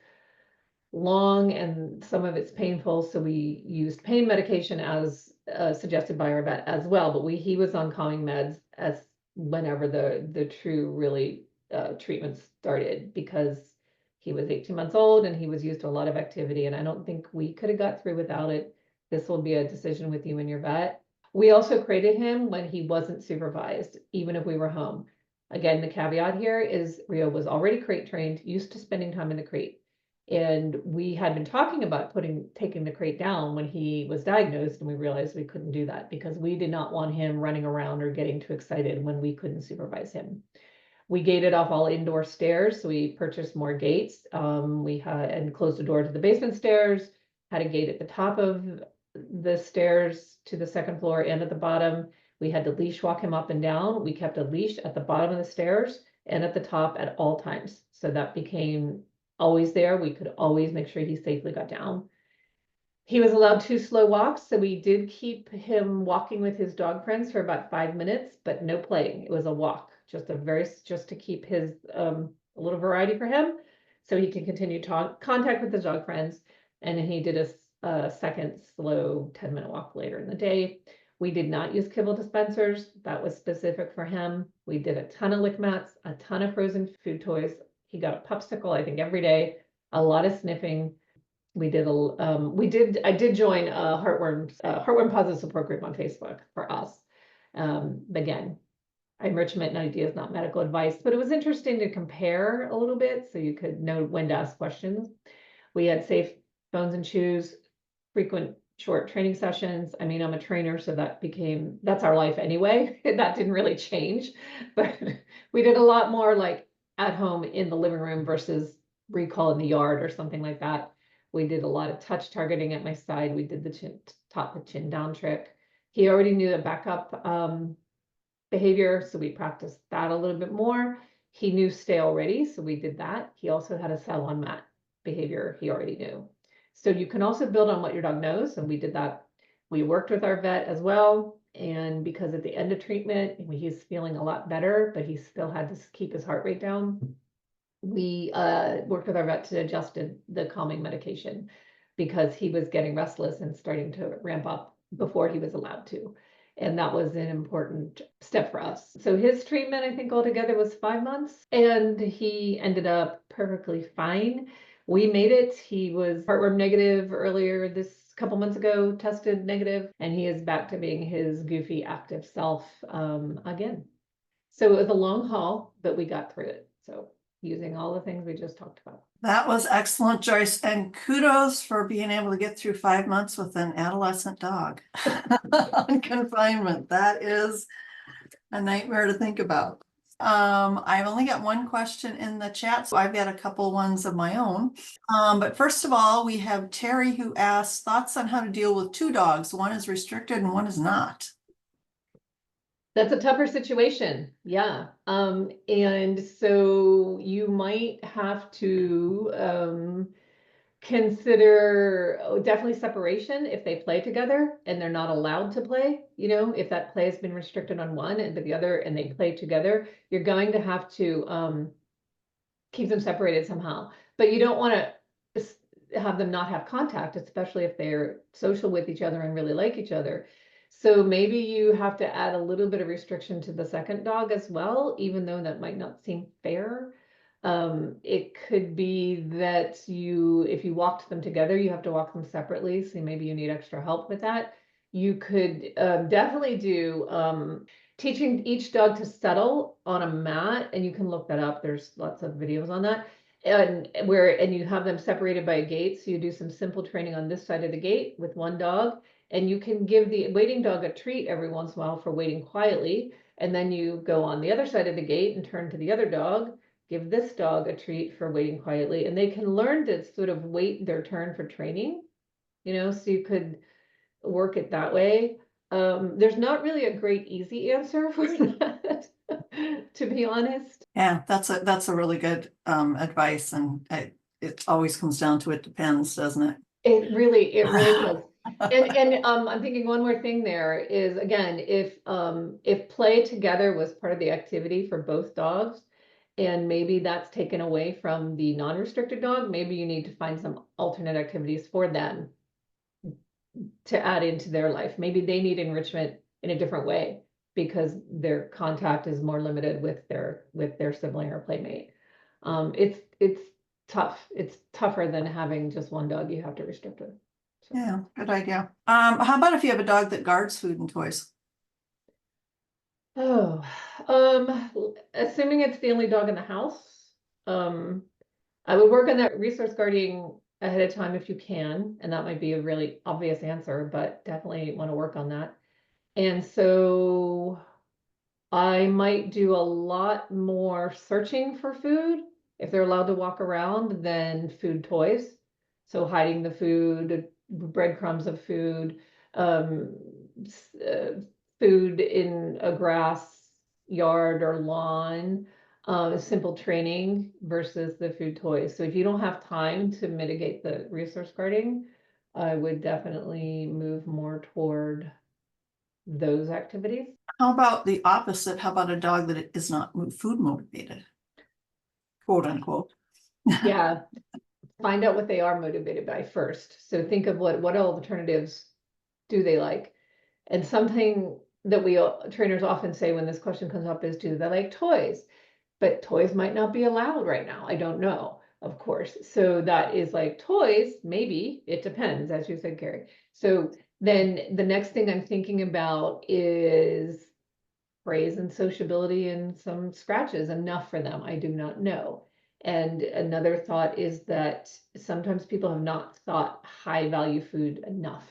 long and some of it's painful. So we used pain medication as suggested by our vet as well. But he was on calming meds as whenever the true really treatment started, because he was 18 months old and he was used to a lot of activity. And I don't think we could have got through without it. This will be a decision with you and your vet. We also created him when he wasn't supervised, even if we were home. Again, the caveat here is Rio was already crate trained, used to spending time in the crate. And we had been talking about taking the crate down when he was diagnosed, and we realized we couldn't do that because we did not want him running around or getting too excited when we couldn't supervise him. We gated off all indoor stairs, so we purchased more gates. We had and closed the door to the basement stairs, had a gate at the top of the stairs to the second floor and at the bottom. We had to leash walk him up and down. We kept a leash at the bottom of the stairs and at the top at all times. So that became always there. We could always make sure he safely got down. He was allowed 2 slow walks, so we did keep him walking with his dog friends for about 5 minutes, but no playing. It was a walk, just to keep his a little variety for him, so he can continue contact with his dog friends. And then he did a second slow 10-minute walk later in the day. We did not use Kibble dispensers. That was specific for him. We did a ton of lick mats, a ton of frozen food toys. He got a popsicle, I think, every day, a lot of sniffing. I did join a heartworm positive support group on Facebook for us. Again, enrichment and ideas, not medical advice, but it was interesting to compare a little bit so you could know when to ask questions. We had safe bones and chews, frequent short training sessions. I mean, I'm a trainer, so that's our life anyway. That didn't really change, but we did a lot more like at home in the living room versus recall in the yard or something like that. We did a lot of touch targeting at my side. We did the chin down trick. He already knew the backup behavior, so we practiced that a little bit more. He knew stay already, so we did that. He also had a salon mat behavior he already knew. So you can also build on what your dog knows, and we did that. We worked with our vet as well, and because at the end of treatment, he's feeling a lot better, but he still had to keep his heart rate down. We worked with our vet to adjust the calming medication because he was getting restless and starting to ramp up before he was allowed to. And that was an important step for us. So his treatment, I think altogether was 5 months, and he ended up perfectly fine. We made it. He was heartworm negative earlier this couple months ago, tested negative, and he is back to being his goofy, active self again. So it was a long haul, but we got through it. So using all the things we just talked about. That was excellent, Joyce, and kudos for being able to get through 5 months with an adolescent dog on confinement. That is a nightmare to think about. I've only got one question in the chat, so I've got a couple ones of my own. But first of all, we have Terry who asks thoughts on how to deal with 2 dogs. One is restricted and one is not. That's a tougher situation. Yeah. And so you might have to consider definitely separation if they play together and they're not allowed to play. You know, if that play has been restricted on one and the other and they play together, you're going to have to keep them separated somehow. But you don't want to have them not have contact, especially if they're social with each other and really like each other. So maybe you have to add a little bit of restriction to the second dog as well, even though that might not seem fair. It could be that if you walked them together, you have to walk them separately. So maybe you need extra help with that. You could definitely do teaching each dog to settle on a mat, and you can look that up. There's lots of videos on that. And you have them separated by a gate. So you do some simple training on this side of the gate with one dog, and you can give the waiting dog a treat every once in a while for waiting quietly. And then you go on the other side of the gate and turn to the other dog, give this dog a treat for waiting quietly, and they can learn to sort of wait their turn for training, you know, so you could work it that way. There's not really a great easy answer for that, to be honest. Yeah, that's a really good advice, and it always comes down to it depends, doesn't it? It really does. And I'm thinking one more thing there is, again, if play together was part of the activity for both dogs, and maybe that's taken away from the non-restricted dog, maybe you need to find some alternate activities for them to add into their life. Maybe they need enrichment in a different way because their contact is more limited with their sibling or playmate. It's tough. It's tougher than having just one dog you have to restrict with. So. Yeah, good idea. How about if you have a dog that guards food and toys? Oh, assuming it's the only dog in the house, I would work on that resource guarding ahead of time if you can, and that might be a really obvious answer, but definitely want to work on that. And so I might do a lot more searching for food if they're allowed to walk around than food toys. So hiding the food, breadcrumbs of food, food in a grass yard or lawn, simple training versus the food toys. So if you don't have time to mitigate the resource guarding, I would definitely move more toward those activities. How about the opposite? How about a dog that is not food motivated? Quote unquote. Yeah, find out what they are motivated by first. So think of what alternatives do they like? And something that we trainers often say when this question comes up is, do they like toys? But toys might not be allowed right now. I don't know, of course. So that is like toys, maybe, it depends, as you said, Carrie. So then the next thing I'm thinking about is praise and sociability and some scratches, enough for them. I do not know. And another thought is that sometimes people have not thought high value food enough.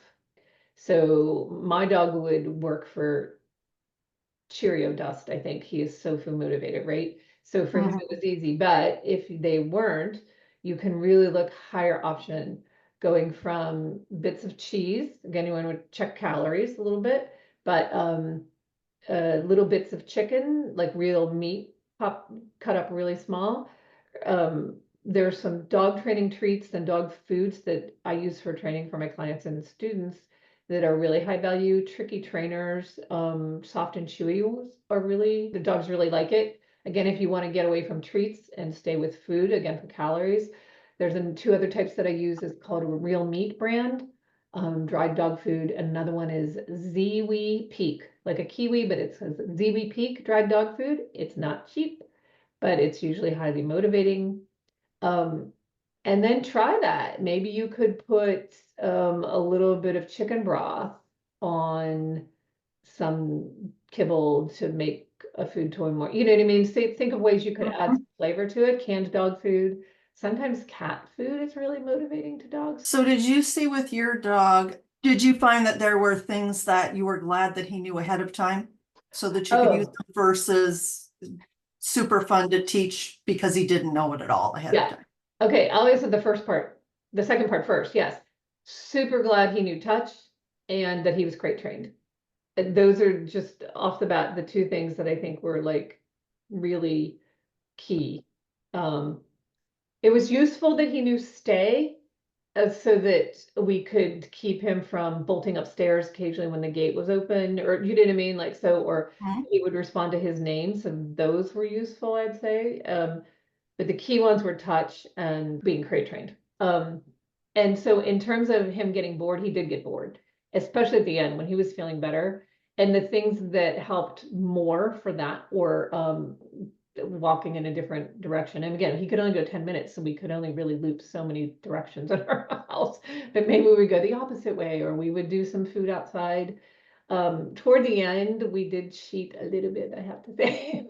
So my dog would work for Cheerio dust. I think he is so food motivated, right? So for him, it was easy. But if they weren't, you can really look higher option, going from bits of cheese. Again, you want to check calories a little bit, but little bits of chicken, like real meat, cut up really small. There's some dog training treats and dog foods that I use for training for my clients and students that are really high value. Tricky trainers, soft and chewy are really, the dogs really like it. Again, if you want to get away from treats and stay with food, again, for calories, there's two other types that I use. Is called a Real Meat brand, dried dog food. Another one is Ziwi Peak, like a kiwi, but it says Ziwi Peak dried dog food. It's not cheap, but it's usually highly motivating. And then try that. Maybe you could put a little bit of chicken broth on some kibble to make a food toy more, you know what I mean? Think of ways you could add some flavor to it. Canned dog food. Sometimes cat food is really motivating to dogs. So did you see with your dog, did you find that there were things that you were glad that he knew ahead of time so that you could use them versus super fun to teach because he didn't know it at all ahead of time? Okay, I'll answer the first part. The second part first. Yes. Super glad he knew touch and that he was crate trained. And those are just off the bat the two things that I think were like really key. It was useful that he knew stay so that we could keep him from bolting upstairs occasionally when the gate was open, or you know what I mean? Like, so, or Mhm. he would respond to his name. So those were useful, I'd say. But the key ones were touch and being crate trained. And so in terms of him getting bored, he did get bored, especially at the end when he was feeling better. And the things that helped more for that were walking in a different direction. And again, he could only go 10 minutes, so we could only really loop so many directions in our house. But maybe we would go the opposite way, or we would do some food outside. Toward the end, we did cheat a little bit, I have to say,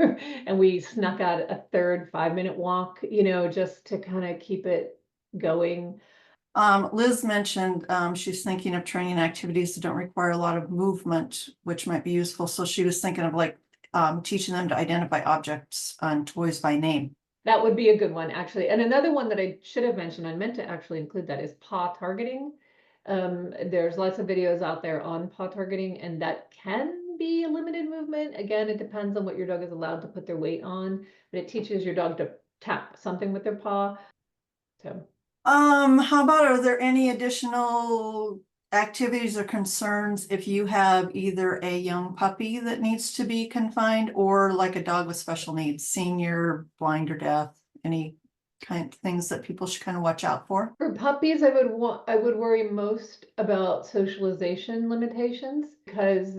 and we snuck out a third 5-minute walk, you know, just to kind of keep it going. Liz mentioned she's thinking of training activities that don't require a lot of movement, which might be useful. So she was thinking of like teaching them to identify objects and toys by name. That would be a good one, actually. And another one that I should have mentioned, I meant to actually include that, is paw targeting. There's lots of videos out there on paw targeting, and that can be a limited movement. Again, it depends on what your dog is allowed to put their weight on, but it teaches your dog to tap something with their paw. So. How about, are there any additional activities or concerns if you have either a young puppy that needs to be confined or like a dog with special needs, senior, blind or deaf, any kind of things that people should kind of watch out for? For puppies, I would worry most about socialization limitations because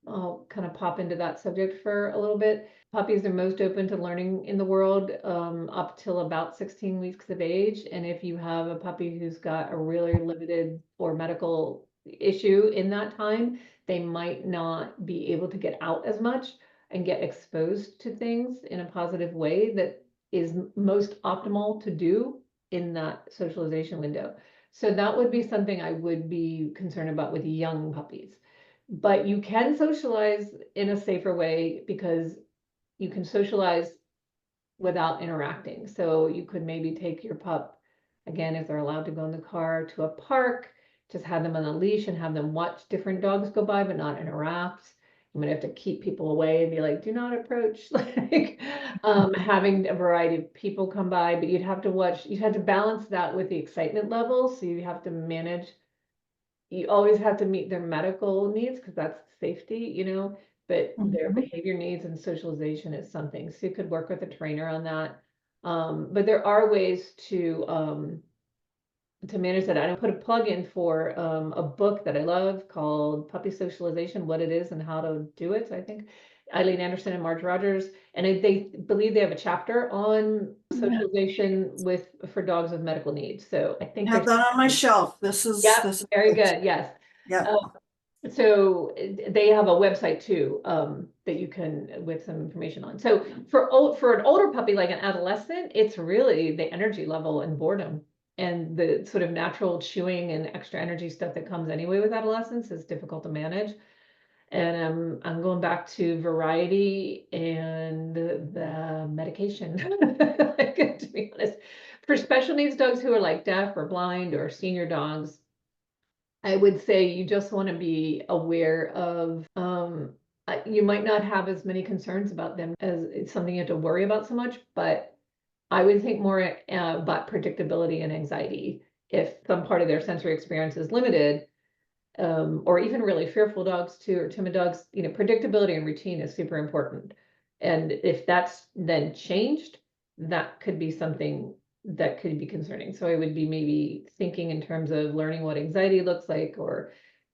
I'll kind of pop into that subject for a little bit. Puppies are most open to learning in the world up till about 16 weeks of age. And if you have a puppy who's got a really limited or medical issue in that time, they might not be able to get out as much and get exposed to things in a positive way that is most optimal to do in that socialization window. So that would be something I would be concerned about with young puppies. But you can socialize in a safer way because you can socialize without interacting. So you could maybe take your pup, again, if they're allowed to go in the car, to a park, just have them on a leash and have them watch different dogs go by, but not interact. You might have to keep people away and be like, do not approach, like having a variety of people come by, but you'd have to watch, you'd have to balance that with the excitement level. So you have to manage, you always have to meet their medical needs because that's safety, you know, but their Mhm. behavior needs and socialization is something. So you could work with a trainer on that. But there are ways to manage that. I put a plug in for a book that I love called Puppy Socialization, What It Is and How to Do It. So I think Eileen Anderson and Marge Rogers, and they believe they have a chapter on socialization for dogs with medical needs. So I think Have there's, that on my shelf. This is yeah, this. very good. Yes. Yeah. So they have a website too, that you can, with some information on. So for an older puppy, like an adolescent, it's really the energy level and boredom and the sort of natural chewing and extra energy stuff that comes anyway with adolescence is difficult to manage. And I'm going back to variety and the medication, like, to be honest. For special needs dogs who are like deaf or blind or senior dogs, I would say you just want to be aware of, you might not have as many concerns about them as it's something you have to worry about so much, but I would think more about predictability and anxiety. If some part of their sensory experience is limited, or even really fearful dogs too, or timid dogs, you know, predictability and routine is super important. And if that's then changed, that could be something that could be concerning. So I would be maybe thinking in terms of learning what anxiety looks like, or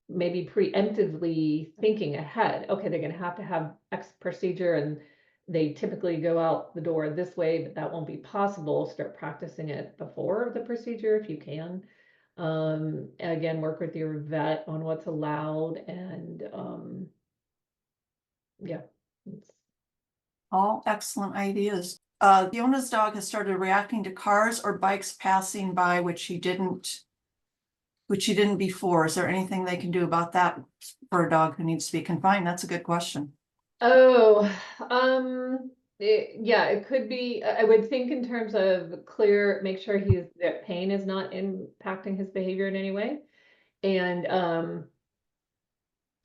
maybe preemptively thinking ahead. Okay, they're going to have X procedure and they typically go out the door this way, but that won't be possible. Start practicing it before the procedure if you can. Again, work with your vet on what's allowed and yeah. All excellent ideas. Fiona's dog has started reacting to cars or bikes passing by, which he didn't before. Is there anything they can do about that for a dog who needs to be confined? That's a good question. Oh, yeah, it could be, I would think in terms of make sure that pain is not impacting his behavior in any way. And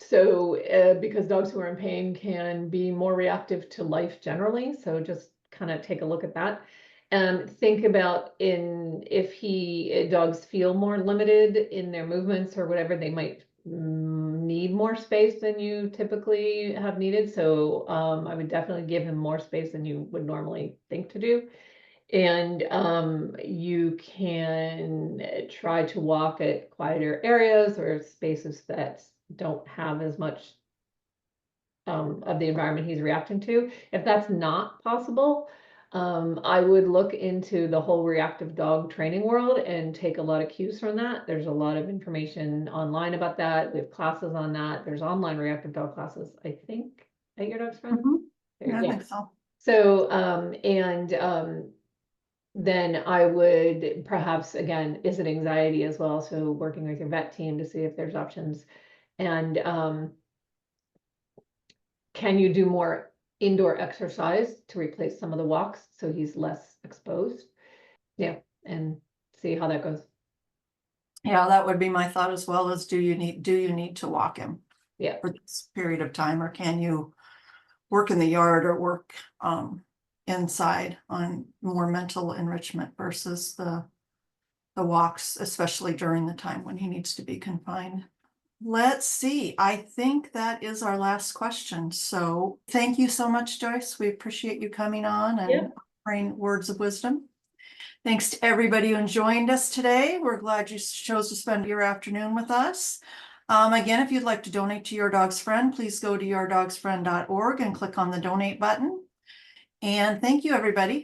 so because dogs who are in pain can be more reactive to life generally, so just kind of take a look at that. Think about if dogs feel more limited in their movements or whatever, they might need more space than you typically have needed. So I would definitely give him more space than you would normally think to do. And you can try to walk at quieter areas or spaces that don't have as much of the environment he's reacting to. If that's not possible, I would look into the whole reactive dog training world and take a lot of cues from that. There's a lot of information online about that. We have classes on that. There's online reactive dog classes, I think, at Your Dog's Friend. Yeah, I think so. So, then I would perhaps, again, is it anxiety as well? So working with your vet team to see if there's options. And can you do more indoor exercise to replace some of the walks so he's less exposed? Yeah, and see how that goes. Yeah, that would be my thought as well, is do you need to walk him Yeah, for this period of time, or can you work in the yard or work inside on more mental enrichment versus the walks, especially during the time when he needs to be confined. Let's see, I think that is our last question. So thank you so much, Joyce. We appreciate you coming on and offering words of wisdom. Thanks to everybody who joined us today. We're glad you chose to spend your afternoon with us. Again, if you'd like to donate to Your Dog's Friend, please go to yourdogsfriend.org and click on the donate button. And thank you, everybody.